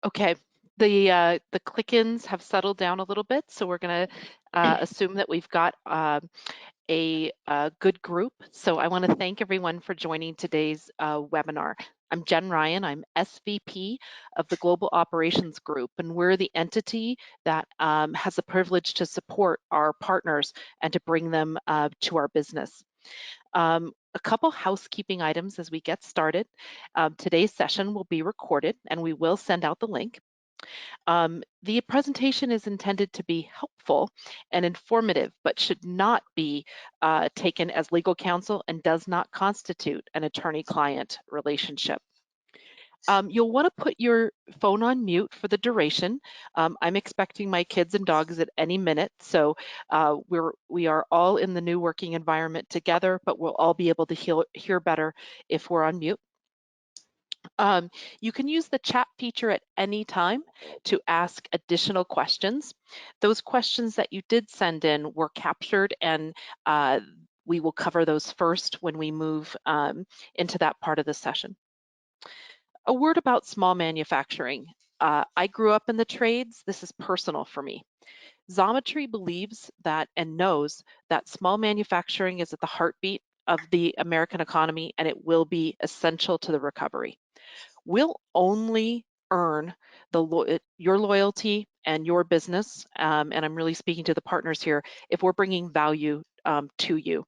Okay, the click-ins have settled down a little bit, so we're going to assume that we've got a good group. So I want to thank everyone for joining today's webinar. I'm Jenn Ryan. I'm SVP of the Global Operations Group, and we're the entity that has the privilege to support our partners and to bring them to our business. A couple housekeeping items as we get started. Today's session will be recorded and we will send out the link. The presentation is intended to be helpful and informative, but should not be taken as legal counsel and does not constitute an attorney-client relationship. You'll want to put your phone on mute for the duration. I'm expecting my kids and dogs at any minute, so we are all in the new working environment together, but we'll all be able to hear better if we're on mute. You can use the chat feature at any time to ask additional questions. Those questions that you did send in were captured, and we will cover those first when we move into that part of the session. A word about small manufacturing. I grew up in the trades. This is personal for me. Xometry believes that and knows that small manufacturing is at the heartbeat of the American economy, and it will be essential to the recovery. We'll only earn your loyalty and your business, and I'm really speaking to the partners here, if we're bringing value to you.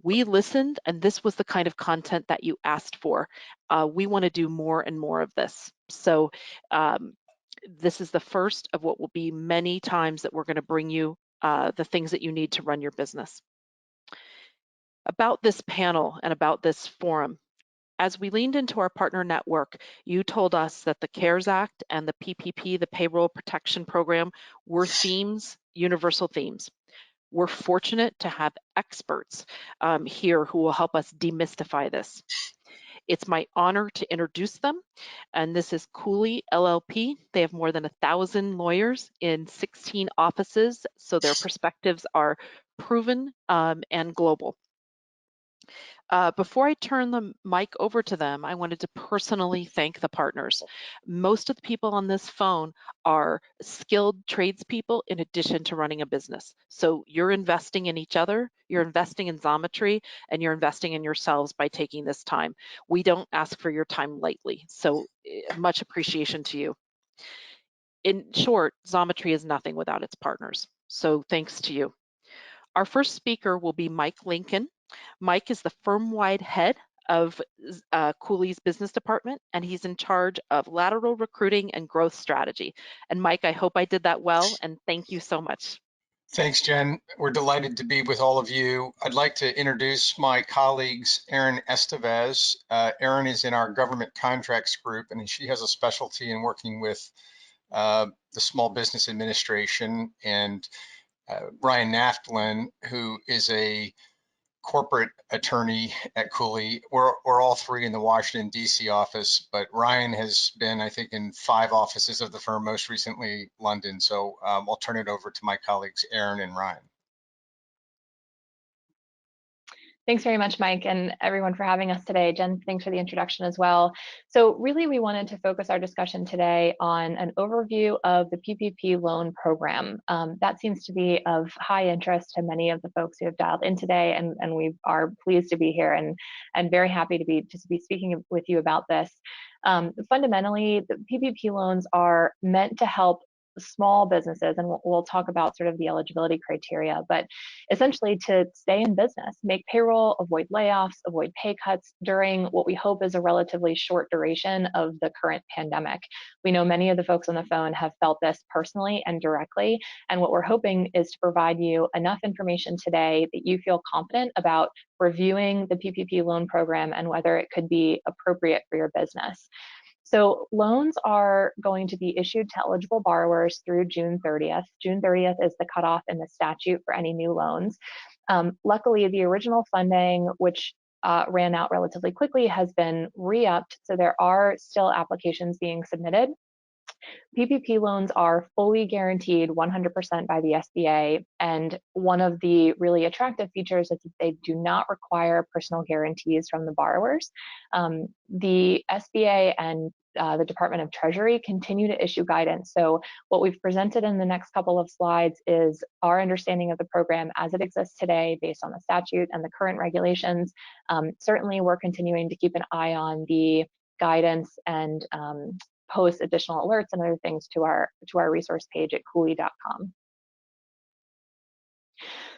We listened, and this was the kind of content that you asked for. We want to do more and more of this. So this is the first of what will be many times that we're going to bring you the things that you need to run your business. About this panel and about this forum, as we leaned into our partner network, you told us that the CARES Act and the PPP, the Payroll Protection Program, were themes, universal themes. We're fortunate to have experts here who will help us demystify this. It's my honor to introduce them, and this is Cooley LLP. They have more than 1,000 lawyers in 16 offices, so their perspectives are proven and global. Before I turn the mic over to them, I wanted to personally thank the partners. Most of the people on this phone are skilled tradespeople in addition to running a business. So you're investing in each other, you're investing in Xometry, and you're investing in yourselves by taking this time. We don't ask for your time lightly, so much appreciation to you. In short, Xometry is nothing without its partners, so thanks to you. Our first speaker will be Mike Lincoln. Mike is the firm-wide head of Cooley's business department, and he's in charge of lateral recruiting and growth strategy. And Mike, I hope I did that well, and thank you so much. Thanks, Jen. We're delighted to be with all of you. I'd like to introduce my colleagues, Erin Estevez. Erin is in our government contracts group, and she has a specialty in working with the Small Business Administration, and Ryan Naftulin, who is a corporate attorney at Cooley. We're all three in the Washington, D.C. office, but Ryan has been, I think, in 5 offices of the firm, most recently London. So I'll turn it over to my colleagues, Erin and Ryan. Thanks very much, Mike, and everyone for having us today. Jen, thanks for the introduction as well. So really, we wanted to focus our discussion today on an overview of the PPP Loan Program. That seems to be of high interest to many of the folks who have dialed in today, and we are pleased to be here and very happy to be speaking with you about this. Fundamentally, the PPP loans are meant to help small businesses, and we'll talk about sort of the eligibility criteria, but essentially to stay in business, make payroll, avoid layoffs, avoid pay cuts during what we hope is a relatively short duration of the current pandemic. We know many of the folks on the phone have felt this personally and directly, and what we're hoping is to provide you enough information today that you feel confident about reviewing the PPP loan program and whether it could be appropriate for your business. So loans are going to be issued to eligible borrowers through June 30th. June 30th is the cutoff in the statute for any new loans. Luckily, the original funding, which ran out relatively quickly, has been re-upped, so there are still applications being submitted. PPP loans are fully guaranteed 100% by the SBA, and one of the really attractive features is that they do not require personal guarantees from the borrowers. The SBA and the Department of Treasury continue to issue guidance. So what we've presented in the next couple of slides is our understanding of the program as it exists today based on the statute and the current regulations. Certainly, we're continuing to keep an eye on the guidance and post additional alerts and other things to our resource page at Cooley.com.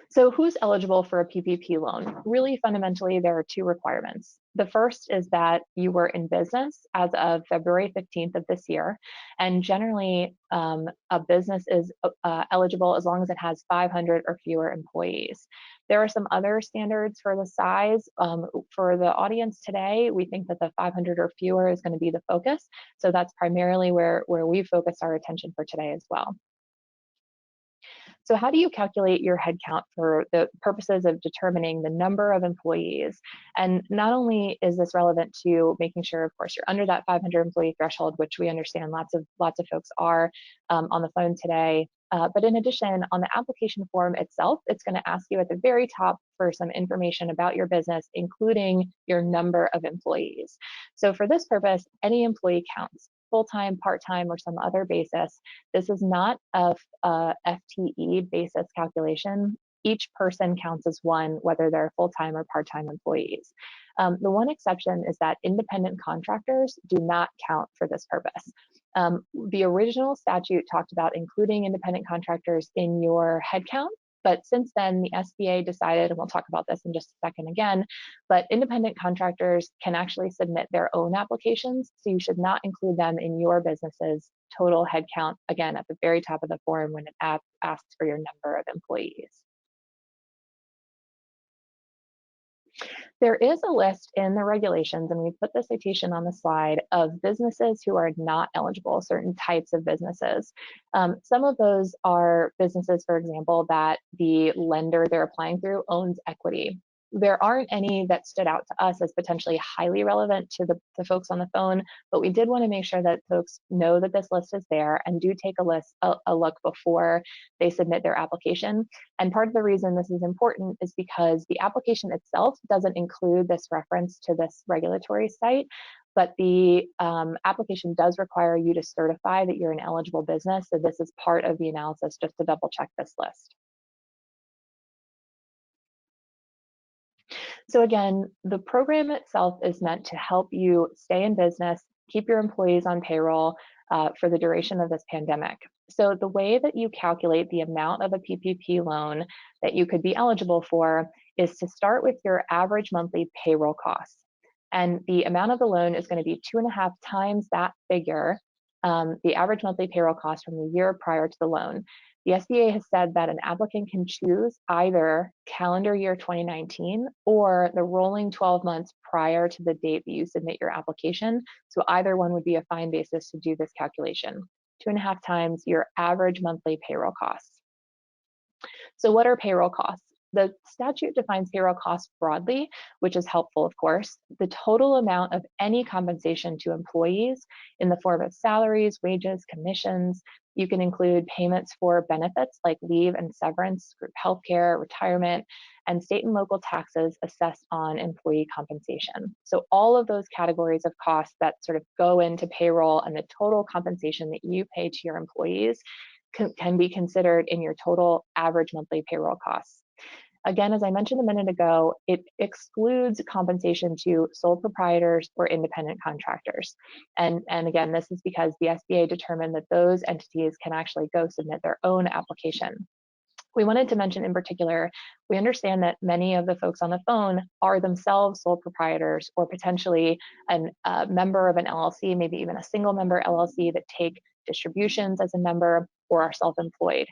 So who's eligible for a PPP loan? Really, fundamentally, there are two requirements. The first is that you were in business as of February 15th of this year. And generally, a business is eligible as long as it has 500 or fewer employees. There are some other standards for the size. For the audience today, we think that the 500 or fewer is going to be the focus. So that's primarily where we focus our attention for today as well. So how do you calculate your headcount for the purposes of determining the number of employees? And not only is this relevant to making sure, of course, you're under that 500 employee threshold, which we understand lots of folks are on the phone today, but in addition, on the application form itself, it's going to ask you at the very top for some information about your business, including your number of employees. So for this purpose, any employee counts. Full-time, part-time, or some other basis. This is not a FTE basis calculation. Each person counts as one, whether they're full-time or part-time employees. The one exception is that independent contractors do not count for this purpose. The original statute talked about including independent contractors in your headcount, but since then, the SBA decided, and we'll talk about this in just a second again, but independent contractors can actually submit their own applications, so you should not include them in your business's total headcount, again, at the very top of the form when it asks for your number of employees. There is a list in the regulations, and we put the citation on the slide, of businesses who are not eligible, certain types of businesses. Some of those are businesses, for example, that the lender they're applying through owns equity. There aren't any that stood out to us as potentially highly relevant to the folks on the phone, but we did want to make sure that folks know that this list is there and do take a look before they submit their application. And part of the reason this is important is because the application itself doesn't include this reference to this regulatory site, but the application does require you to certify that you're an eligible business. So this is part of the analysis just to double check this list. So again, the program itself is meant to help you stay in business, keep your employees on payroll for the duration of this pandemic. So the way that you calculate the amount of a PPP loan that you could be eligible for is to start with your average monthly payroll costs. And the amount of the loan is going to be 2.5 times that figure, the average monthly payroll cost from the year prior to the loan. The SBA has said that an applicant can choose either calendar year 2019 or the rolling 12 months prior to the date that you submit your application. So either one would be a fine basis to do this calculation. 2.5 times your average monthly payroll costs. So what are payroll costs? The statute defines payroll costs broadly, which is helpful, of course. The total amount of any compensation to employees in the form of salaries, wages, commissions. You can include payments for benefits like leave and severance, group healthcare, retirement, and state and local taxes assessed on employee compensation. So all of those categories of costs that sort of go into payroll and the total compensation that you pay to your employees can be considered in your total average monthly payroll costs. Again, as I mentioned a minute ago, it excludes compensation to sole proprietors or independent contractors. And again, this is because the SBA determined that those entities can actually go submit their own application. We wanted to mention in particular, we understand that many of the folks on the phone are themselves sole proprietors or potentially a member of an LLC, maybe even a single member LLC that take distributions as a member or are self-employed.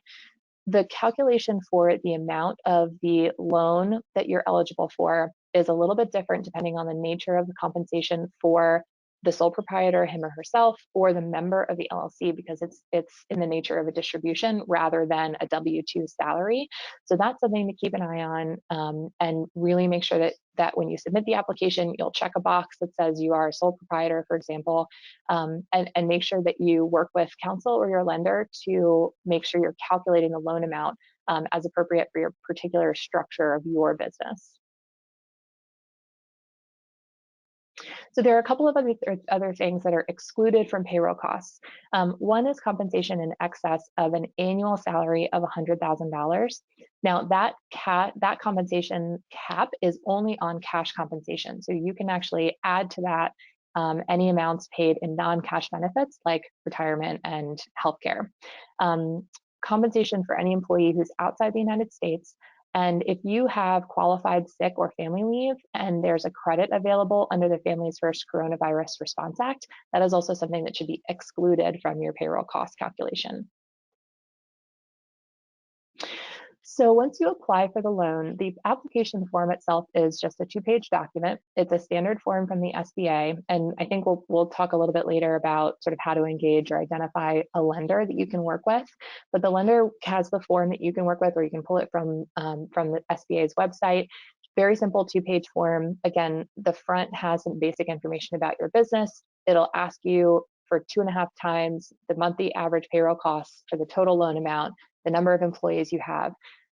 The calculation for the amount of the loan that you're eligible for is a little bit different depending on the nature of the compensation for the sole proprietor, him or herself, or the member of the LLC, because it's in the nature of a distribution rather than a W-2 salary. So that's something to keep an eye on, and really make sure that when you submit the application, you'll check a box that says you are a sole proprietor, for example, and make sure that you work with counsel or your lender to make sure you're calculating the loan amount as appropriate for your particular structure of your business. So there are a couple of other things that are excluded from payroll costs. One is compensation in excess of an annual salary of $100,000. Now that compensation cap is only on cash compensation. So you can actually add to that any amounts paid in non-cash benefits like retirement and healthcare. Compensation for any employee who's outside the United States. And if you have qualified sick or family leave and there's a credit available under the Families First Coronavirus Response Act, that is also something that should be excluded from your payroll cost calculation. So once you apply for the loan, the application form itself is just a 2-page document. It's a standard form from the SBA. And I think we'll talk a little bit later about sort of how to engage or identify a lender that you can work with. But the lender has the form that you can work with, or you can pull it from the SBA's website. Very simple 2-page form. Again, the front has some basic information about your business. It'll ask you for 2.5 times the monthly average payroll costs for the total loan amount, the number of employees you have,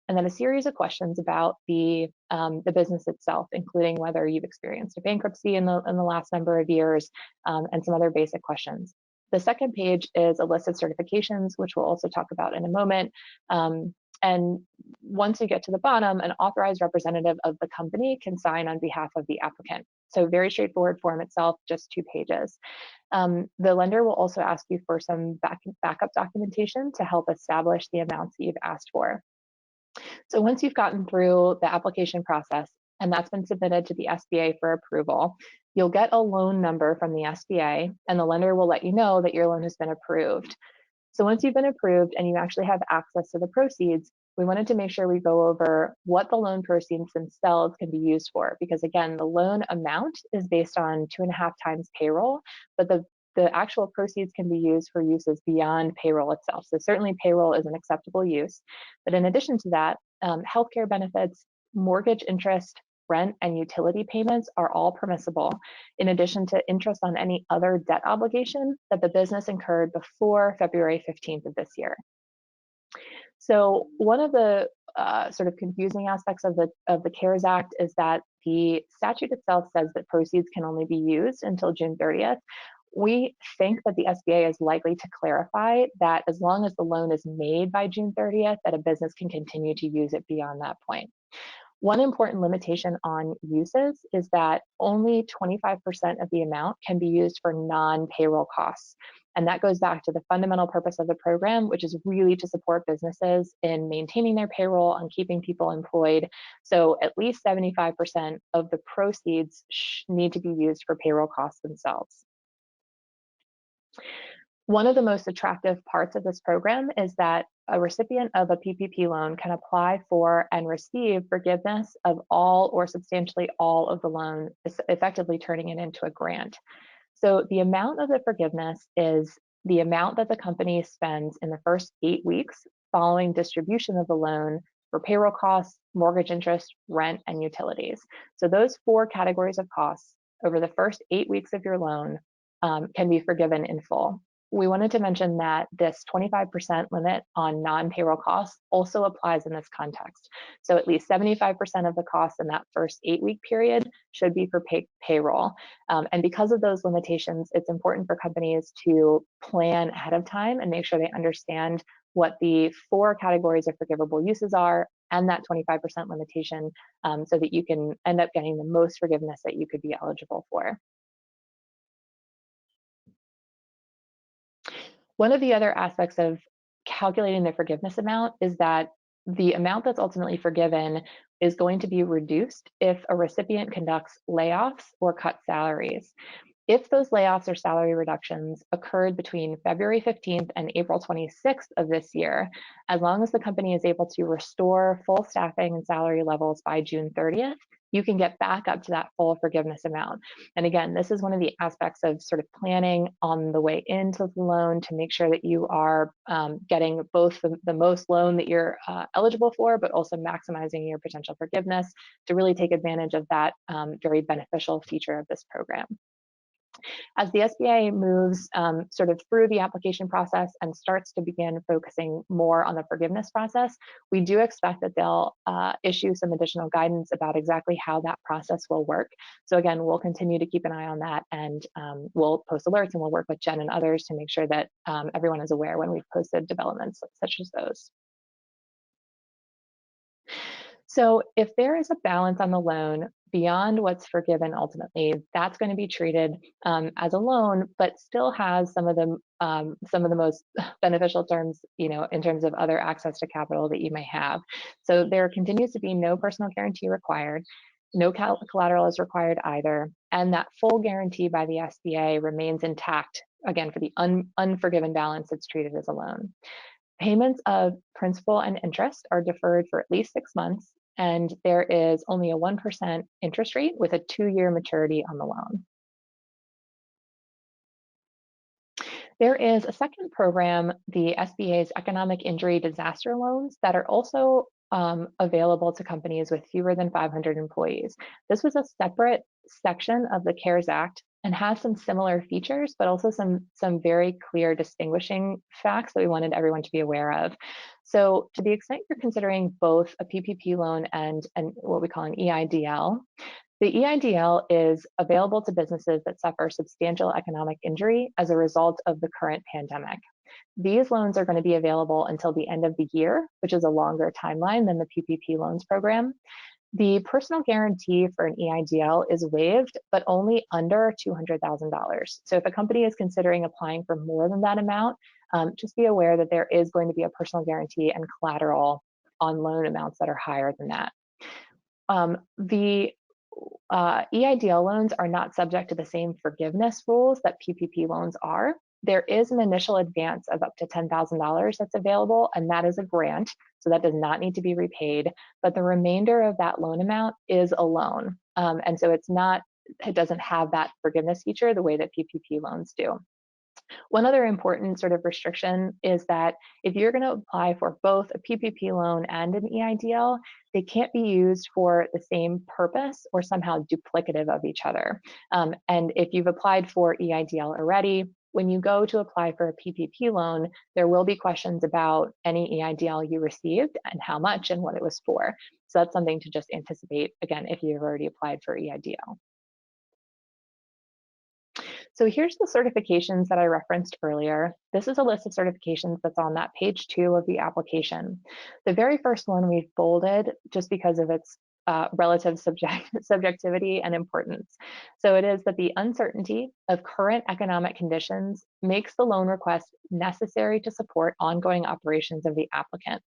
and then a series of questions about the business itself, including whether you've experienced a bankruptcy in the last number of years, and some other basic questions. The second page is a list of certifications, which we'll also talk about in a moment. And once you get to the bottom, an authorized representative of the company can sign on behalf of the applicant. So very straightforward form itself, just 2 pages. The lender will also ask you for some backup documentation to help establish the amounts that you've asked for. So once you've gotten through the application process and that's been submitted to the SBA for approval, you'll get a loan number from the SBA and the lender will let you know that your loan has been approved. So once you've been approved and you actually have access to the proceeds, we wanted to make sure we go over what the loan proceeds themselves can be used for, because again, the loan amount is based on 2.5 times payroll, but the actual proceeds can be used for uses beyond payroll itself. So certainly payroll is an acceptable use, but in addition to that, healthcare benefits, mortgage interest, rent, and utility payments are all permissible, in addition to interest on any other debt obligation that the business incurred before February 15th of this year. So one of the sort of confusing aspects of the CARES Act is that the statute itself says that proceeds can only be used until June 30th. We think that the SBA is likely to clarify that as long as the loan is made by June 30th, that a business can continue to use it beyond that point. One important limitation on uses is that only 25% of the amount can be used for non-payroll costs. And that goes back to the fundamental purpose of the program, which is really to support businesses in maintaining their payroll and keeping people employed. So at least 75% of the proceeds need to be used for payroll costs themselves. One of the most attractive parts of this program is that a recipient of a PPP loan can apply for and receive forgiveness of all or substantially all of the loan, effectively turning it into a grant. So the amount of the forgiveness is the amount that the company spends in the first 8 weeks following distribution of the loan for payroll costs, mortgage interest, rent, and utilities. So those 4 categories of costs over the first 8 weeks of your loan can be forgiven in full. We wanted to mention that this 25% limit on non-payroll costs also applies in this context. So at least 75% of the costs in that first 8-week period should be for payroll. And because of those limitations, it's important for companies to plan ahead of time and make sure they understand what the 4 categories of forgivable uses are and that 25% limitation, so that you can end up getting the most forgiveness that you could be eligible for. One of the other aspects of calculating the forgiveness amount is that the amount that's ultimately forgiven is going to be reduced if a recipient conducts layoffs or cuts salaries. If those layoffs or salary reductions occurred between February 15th and April 26th of this year, as long as the company is able to restore full staffing and salary levels by June 30th, you can get back up to that full forgiveness amount. And again, this is one of the aspects of sort of planning on the way into the loan to make sure that you are getting both the most loan that you're eligible for, but also maximizing your potential forgiveness to really take advantage of that very beneficial feature of this program. As the SBA moves sort of through the application process and starts to begin focusing more on the forgiveness process, we do expect that they'll issue some additional guidance about exactly how that process will work. So again, we'll continue to keep an eye on that, and we'll post alerts, and we'll work with Jen and others to make sure that everyone is aware when we've posted developments such as those. So if there is a balance on the loan beyond what's forgiven ultimately, that's going to be treated as a loan, but still has some of the most beneficial terms, in terms of other access to capital that you may have. So there continues to be no personal guarantee required. No collateral is required either, and that full guarantee by the SBA remains intact, again, for the unforgiven balance. It's treated as a loan. Payments of principal and interest are deferred for at least 6 months, and there is only a 1% interest rate with a 2-year maturity on the loan. There is a second program, the SBA's Economic Injury Disaster Loans, that are also available to companies with fewer than 500 employees. This was a separate section of the CARES Act and has some similar features, but also some very clear distinguishing facts that we wanted everyone to be aware of. So to the extent you're considering both a PPP loan and what we call an EIDL, the EIDL is available to businesses that suffer substantial economic injury as a result of the current pandemic. These loans are going to be available until the end of the year, which is a longer timeline than the PPP loans program. The personal guarantee for an EIDL is waived, but only under $200,000. So if a company is considering applying for more than that amount, just be aware that there is going to be a personal guarantee and collateral on loan amounts that are higher than that. The EIDL loans are not subject to the same forgiveness rules that PPP loans are. There is an initial advance of up to $10,000 that's available, and that is a grant, so that does not need to be repaid, but the remainder of that loan amount is a loan. And so it doesn't have that forgiveness feature the way that PPP loans do. One other important sort of restriction is that if you're going to apply for both a PPP loan and an EIDL, they can't be used for the same purpose or somehow duplicative of each other. And if you've applied for EIDL already, when you go to apply for a PPP loan, there will be questions about any EIDL you received and how much and what it was for. So that's something to just anticipate, again, if you've already applied for EIDL. So here's the certifications that I referenced earlier. This is a list of certifications that's on that page 2 of the application. The very first one we've bolded just because of its relative subjectivity and importance. So it is that the uncertainty of current economic conditions makes the loan request necessary to support ongoing operations of the applicant.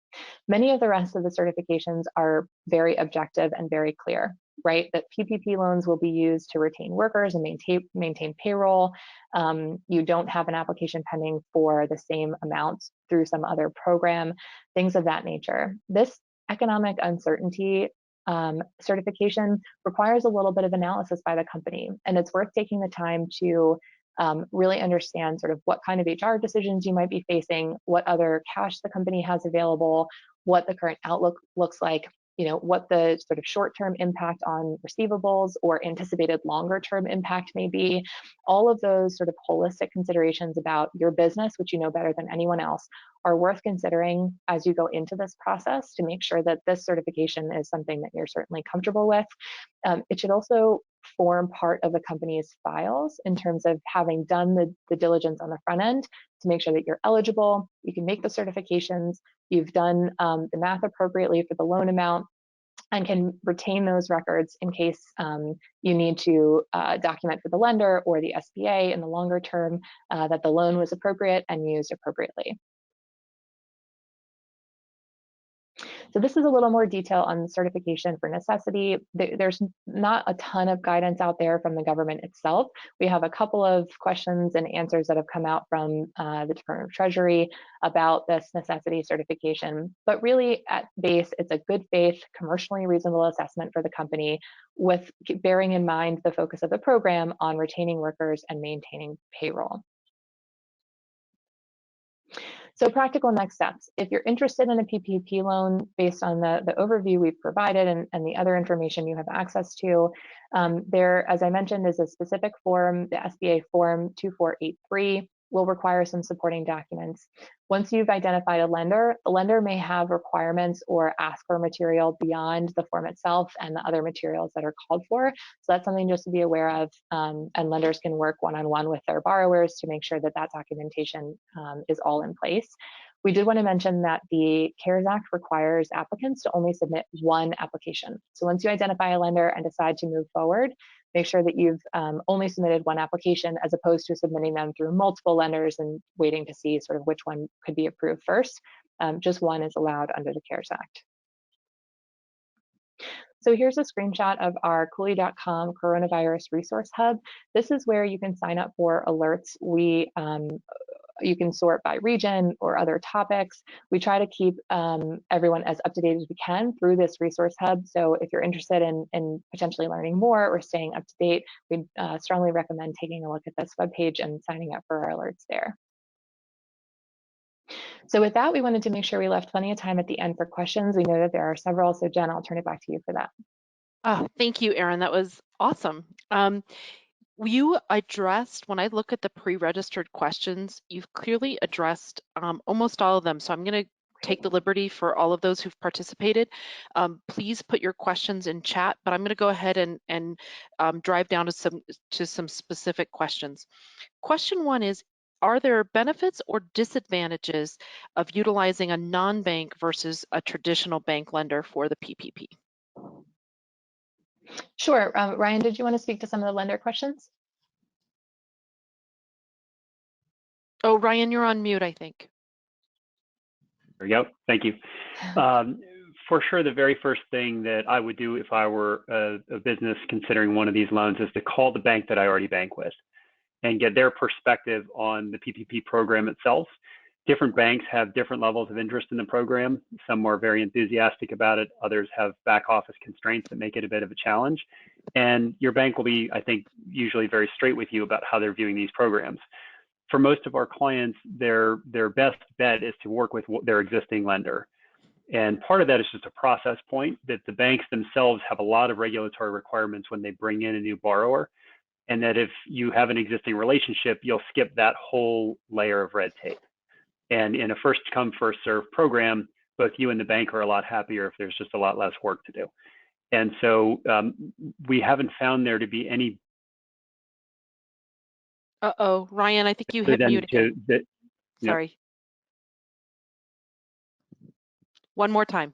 Many of the rest of the certifications are very objective and very clear, right? That PPP loans will be used to retain workers and maintain payroll. You don't have an application pending for the same amount through some other program, things of that nature. This economic uncertainty certification requires a little bit of analysis by the company, and it's worth taking the time to really understand sort of what kind of HR decisions you might be facing, what other cash the company has available, what the current outlook looks like, what the sort of short-term impact on receivables or anticipated longer-term impact may be. All of those sort of holistic considerations about your business, which you know better than anyone else, are worth considering as you go into this process to make sure that this certification is something that you're certainly comfortable with. It should also form part of the company's files in terms of having done the diligence on the front end to make sure that you're eligible, you can make the certifications, you've done the math appropriately for the loan amount, and can retain those records in case you need to document for the lender or the SBA in the longer term that the loan was appropriate and used appropriately. So this is a little more detail on certification for necessity. There's not a ton of guidance out there from the government itself. We have a couple of questions and answers that have come out from the Department of Treasury about this necessity certification. But really at base, it's a good faith, commercially reasonable assessment for the company with bearing in mind the focus of the program on retaining workers and maintaining payroll. So practical next steps. If you're interested in a PPP loan based on the overview we've provided and the other information you have access to, there, as I mentioned, is a specific form, the SBA form 2483 will require some supporting documents. Once you've identified a lender may have requirements or ask for material beyond the form itself and the other materials that are called for. So that's something just to be aware of, and lenders can work one-on-one with their borrowers to make sure that that documentation is all in place. We did want to mention that the CARES Act requires applicants to only submit one application. So once you identify a lender and decide to move forward, make sure that you've only submitted one application as opposed to submitting them through multiple lenders and waiting to see sort of which one could be approved first. Just one is allowed under the CARES Act. So here's a screenshot of our Cooley.com Coronavirus Resource Hub. This is where you can sign up for alerts. You can sort by region or other topics. We try to keep everyone as up to date as we can through this resource hub. So if you're interested in potentially learning more or staying up to date, we'd strongly recommend taking a look at this webpage and signing up for our alerts there. So with that, we wanted to make sure we left plenty of time at the end for questions. We know that there are several, so Jen, I'll turn it back to you for that. Oh, thank you, Erin. That was awesome. You addressed, when I look at the pre-registered questions, you've clearly addressed almost all of them. So I'm going to take the liberty for all of those who've participated. Please put your questions in chat, but I'm going to go ahead and drive down to some specific questions. Question one is, are there benefits or disadvantages of utilizing a non-bank versus a traditional bank lender for the PPP? Sure. Ryan, did you want to speak to some of the lender questions? Oh, Ryan, you're on mute, I think. There we go. Thank you. For sure, the very first thing that I would do if I were a business considering one of these loans is to call the bank that I already bank with and get their perspective on the PPP program itself. Different banks have different levels of interest in the program. Some are very enthusiastic about it. Others have back office constraints that make it a bit of a challenge. And your bank will be, I think, usually very straight with you about how they're viewing these programs. For most of our clients, their best bet is to work with their existing lender. And part of that is just a process point that the banks themselves have a lot of regulatory requirements when they bring in a new borrower. And that if you have an existing relationship, you'll skip that whole layer of red tape. And in a first come, first serve program, both you and the bank are a lot happier if there's just a lot less work to do. And so we haven't found there to be any. Uh-oh, Ryan, I think you hit mute again. Sorry. One more time.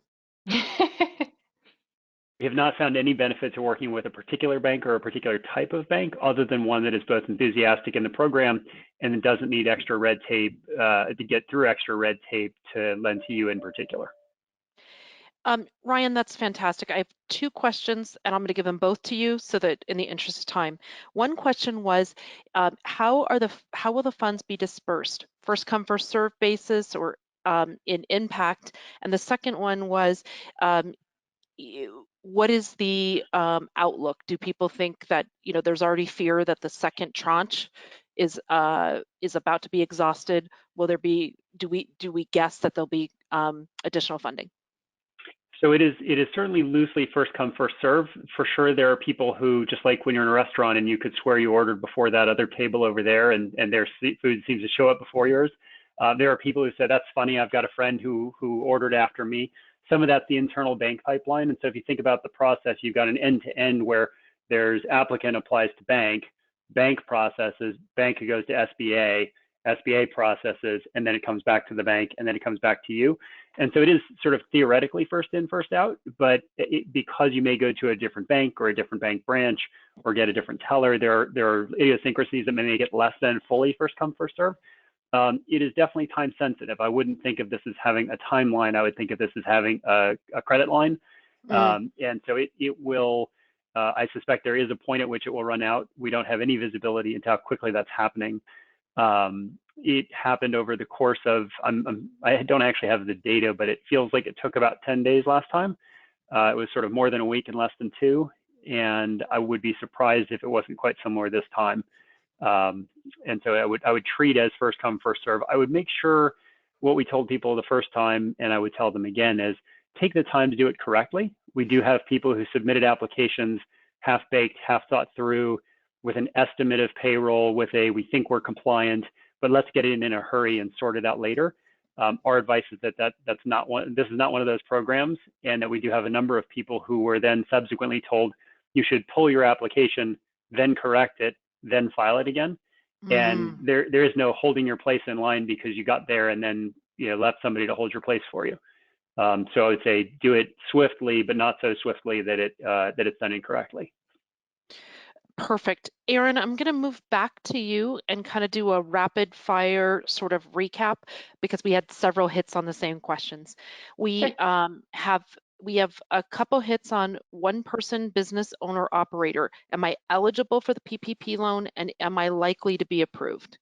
We have not found any benefit to working with a particular bank or a particular type of bank other than one that is both enthusiastic in the program and it doesn't need extra red tape to get through extra red tape to lend to you in particular. Ryan, that's fantastic. I have two questions and I'm going to give them both to you so that in the interest of time. One question was, how will the funds be dispersed? First come, first serve basis or in impact? And the second one was, what is the outlook? Do people think that there's already fear that the second tranche is about to be exhausted? Will there be? Do we guess that there'll be additional funding? So it is certainly loosely first come, first serve. For sure, there are people who, just like when you're in a restaurant and you could swear you ordered before that other table over there and their food seems to show up before yours. There are people who said, that's funny, I've got a friend who ordered after me. Some of that's the internal bank pipeline. And so if you think about the process, you've got an end-to-end where there's applicant applies to bank processes, bank goes to SBA processes, and then it comes back to the bank, and then it comes back to you. And so it is sort of theoretically first in, first out, but because you may go to a different bank or a different bank branch or get a different teller, there are idiosyncrasies that may make it less than fully first come, first serve. It is definitely time sensitive. I wouldn't think of this as having a timeline. I would think of this as having a credit line. And so it will, I suspect there is a point at which it will run out. We don't have any visibility into how quickly that's happening. It happened over the course of, I don't actually have the data, but it feels like it took about 10 days last time. It was sort of more than a week and less than 2. And I would be surprised if it wasn't quite similar this time. And so I would treat as first come, first serve. I would make sure what we told people the first time, and I would tell them again, is take the time to do it correctly. We do have people who submitted applications half-baked, half-thought through, with an estimate of payroll, with a we think we're compliant, but let's get it in a hurry and sort it out later. Our advice is that this is not one of those programs, and that we do have a number of people who were then subsequently told you should pull your application, then correct it, then file it again. And there is no holding your place in line because you got there and then left somebody to hold your place for you. So I would say do it swiftly, but not so swiftly that it's done incorrectly. Perfect. Erin, I'm going to move back to you and kind of do a rapid fire sort of recap because we had several hits on the same questions. We have a couple hits on one person business owner operator. Am I eligible for the PPP loan and am I likely to be approved?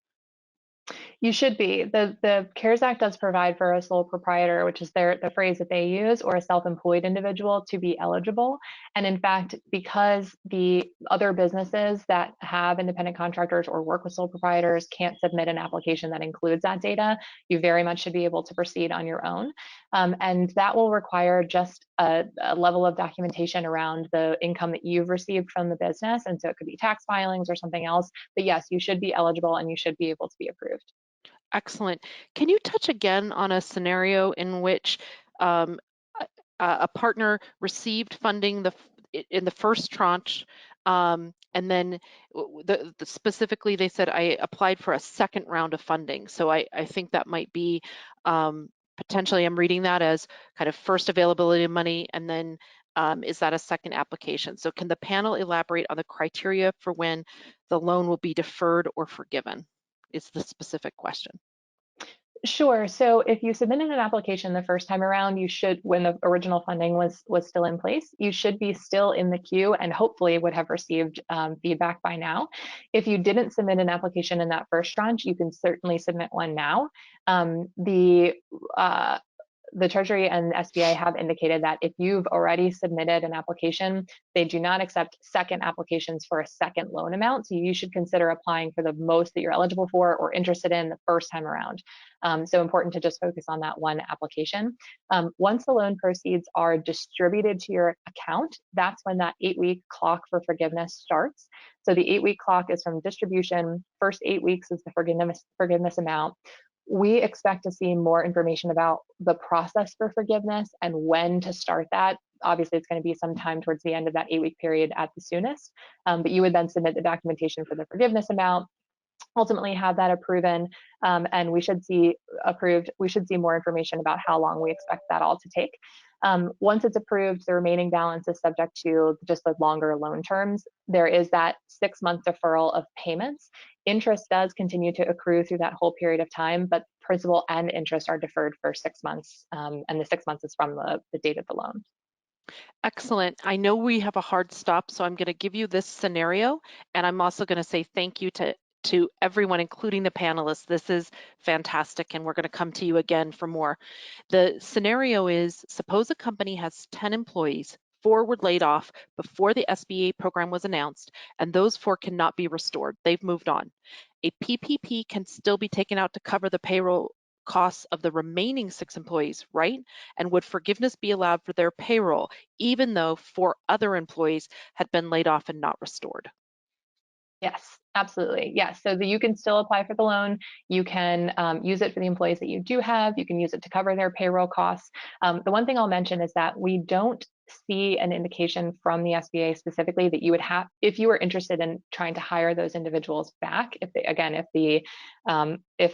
You should be. The CARES Act does provide for a sole proprietor, which is the phrase that they use, or a self-employed individual to be eligible. And in fact, because the other businesses that have independent contractors or work with sole proprietors can't submit an application that includes that data, you very much should be able to proceed on your own. And that will require just a level of documentation around the income that you've received from the business. And so it could be tax filings or something else. But yes, you should be eligible and you should be able to be approved. Excellent. Can you touch again on a scenario in which a partner received funding in the first tranche, and then specifically they said, I applied for a second round of funding. So I think that might be potentially, I'm reading that as kind of first availability of money, and then is that a second application? So can the panel elaborate on the criteria for when the loan will be deferred or forgiven? Is the specific question. Sure. So if you submitted an application the first time around, you should, when the original funding was still in place, you should be still in the queue and hopefully would have received feedback by now. If you didn't submit an application in that first tranche, you can certainly submit one now. The Treasury and SBA have indicated that if you've already submitted an application, they do not accept second applications for a second loan amount. So you should consider applying for the most that you're eligible for or interested in the first time around. So important to just focus on that one application. Once the loan proceeds are distributed to your account, that's when that 8-week clock for forgiveness starts. So the 8-week clock is from distribution. First 8 weeks is the forgiveness amount. We expect to see more information about the process for forgiveness and when to start that. Obviously, it's going to be sometime towards the end of that 8-week period at the soonest, but you would then submit the documentation for the forgiveness amount, ultimately have that approved, and we should see more information about how long we expect that all to take. Once it's approved, the remaining balance is subject to just the longer loan terms. There is that 6-month deferral of payments. Interest does continue to accrue through that whole period of time, but principal and interest are deferred for 6 months, and the 6 months is from the date of the loan. Excellent. I know we have a hard stop, so I'm going to give you this scenario, and I'm also going to say thank you to everyone, including the panelists. This is fantastic, and we're going to come to you again for more. The scenario is, suppose a company has 10 employees, 4 were laid off before the SBA program was announced, and those 4 cannot be restored. They've moved on. A PPP can still be taken out to cover the payroll costs of the remaining 6 employees, right? And would forgiveness be allowed for their payroll, even though 4 other employees had been laid off and not restored? Yes, absolutely. Yes. So you can still apply for the loan. You can use it for the employees that you do have. You can use it to cover their payroll costs. The one thing I'll mention is that we don't see an indication from the SBA specifically that you would have, if you were interested in trying to hire those individuals back, if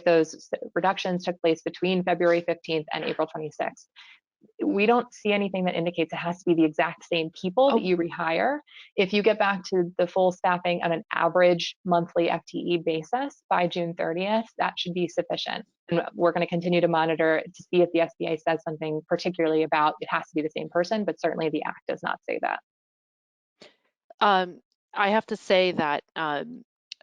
those reductions took place between February 15th and April 26th. We don't see anything that indicates it has to be the exact same people that you rehire. If you get back to the full staffing on an average monthly FTE basis by June 30th, that should be sufficient. And we're going to continue to monitor to see if the SBA says something particularly about it has to be the same person, but certainly the Act does not say that. I have to say that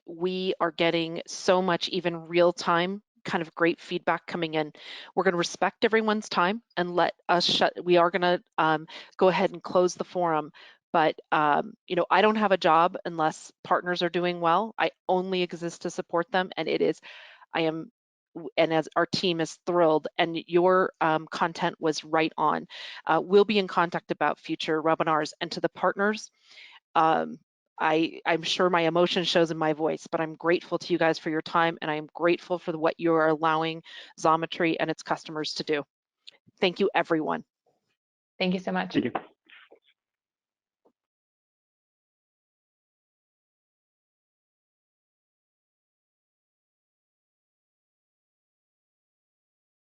we are getting so much even real time kind of great feedback coming in. We're going to respect everyone's time and let us we are going to go ahead and close the forum. But I don't have a job unless partners are doing well. I only exist to support them, and I am and as our team is thrilled, and your content was right on. We'll be in contact about future webinars, and to the partners, I'm sure my emotion shows in my voice, but I'm grateful to you guys for your time, and I'm grateful for what you are allowing Xometry and its customers to do. Thank you, everyone. Thank you so much. Thank you.